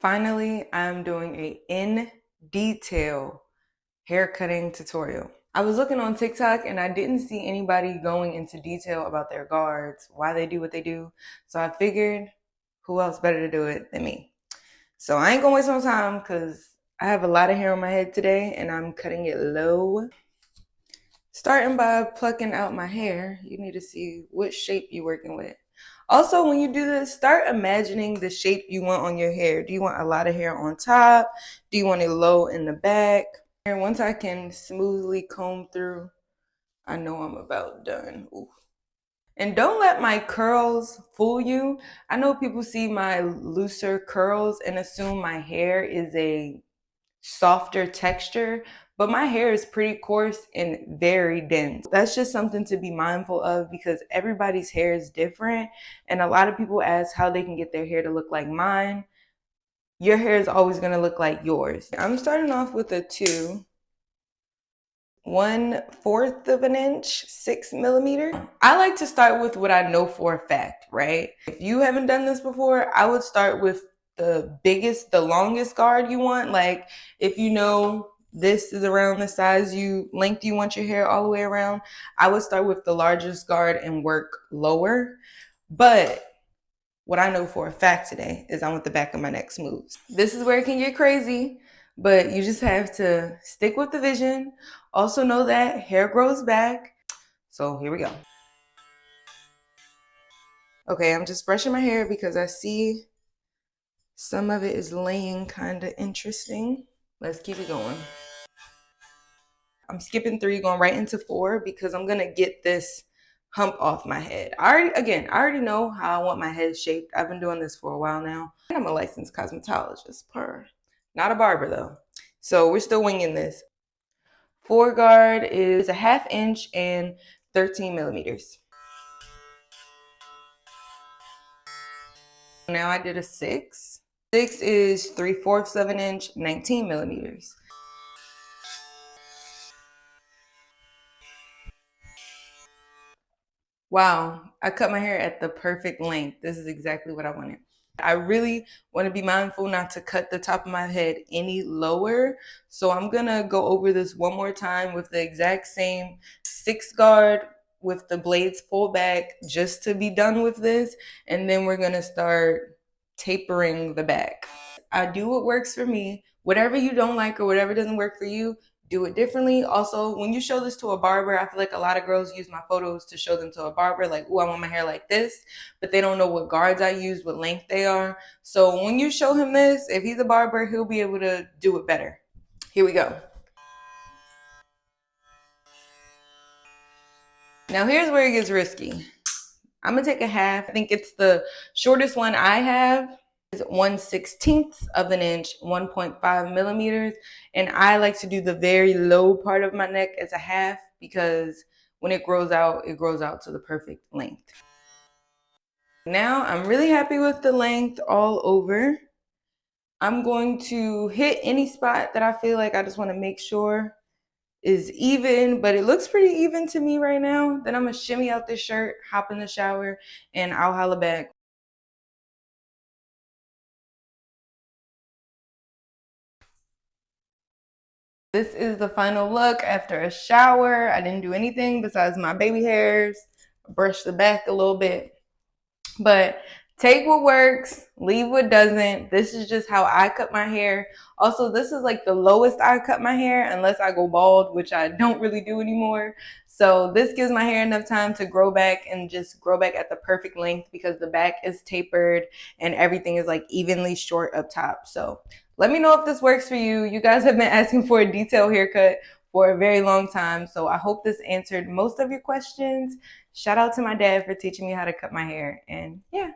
Finally, I'm doing a in detail haircutting tutorial. I was looking on TikTok and I didn't see anybody going into detail about their guards, why they do what they do. So I figured who else better to do it than me. So I ain't gonna waste no time because I have a lot of hair on my head today and I'm cutting it low. Starting by plucking out my hair, you need to see what shape you're working with. Also, when you do this, start imagining the shape you want on your hair. Do you want a lot of hair on top? Do you want it low in the back? And once I can smoothly comb through, I know I'm about done. Ooh. And don't let my curls fool you. I know people see my looser curls and assume my hair is a softer texture, but my hair is pretty coarse and very dense. That's just something to be mindful of because everybody's hair is different. And a lot of people ask how they can get their hair to look like mine. Your hair is always gonna look like yours. I'm starting off with a 1/4 of an inch, 6 millimeter. I like to start with what I know for a fact, right? If you haven't done this before, I would start with the biggest, the longest guard you want. Like if you know this is around the length you want your hair all the way around, I would start with the largest guard and work lower. But what I know for a fact today is I want the back of my neck smooth. This is where it can get crazy, but you just have to stick with the vision. Also know that hair grows back. So here we go. Okay, I'm just brushing my hair because I see some of it is laying kind of interesting. Let's keep it going. I'm skipping 3, going right into 4 because I'm gonna get this hump off my head. I already know how I want my head shaped. I've been doing this for a while now. And I'm a licensed cosmetologist, not a barber though. So we're still winging this. 4 guard is a 1/2 inch and 13 millimeters. Now I did a 6. 6 is 3/4 of an inch, 19 millimeters. Wow, I cut my hair at the perfect length. This is exactly what I wanted. I really want to be mindful not to cut the top of my head any lower. So I'm gonna go over this one more time with the exact same 6 guard with the blades pulled back just to be done with this. And then we're gonna start tapering the back. I do what works for me. Whatever you don't like or whatever doesn't work for you, do it differently. Also, when you show this to a barber, I feel like a lot of girls use my photos to show them to a barber, like, oh, I want my hair like this, but they don't know what guards I use, what length they are. So when you show him this, if he's a barber, he'll be able to do it better. Here we go. Now here's where it gets risky. I'm gonna take a 1/2. I think it's the shortest one I have. Is 1/16 of an inch, 1.5 millimeters. And I like to do the very low part of my neck as a 1/2 because when it grows out to the perfect length. Now I'm really happy with the length all over. I'm going to hit any spot that I feel like I just want to make sure is even, but it looks pretty even to me right now. Then I'm gonna shimmy out this shirt, hop in the shower, and I'll holla back. This is the final look after a shower. I didn't do anything besides my baby hairs, brush the back a little bit. But take what works, leave what doesn't. This is just how I cut my hair. Also, this is like the lowest I cut my hair unless I go bald, which I don't really do anymore. So this gives my hair enough time to grow back and just grow back at the perfect length because the back is tapered and everything is like evenly short up top. So let me know if this works for you. You guys have been asking for a detailed haircut for a very long time. So I hope this answered most of your questions. Shout out to my dad for teaching me how to cut my hair. And yeah.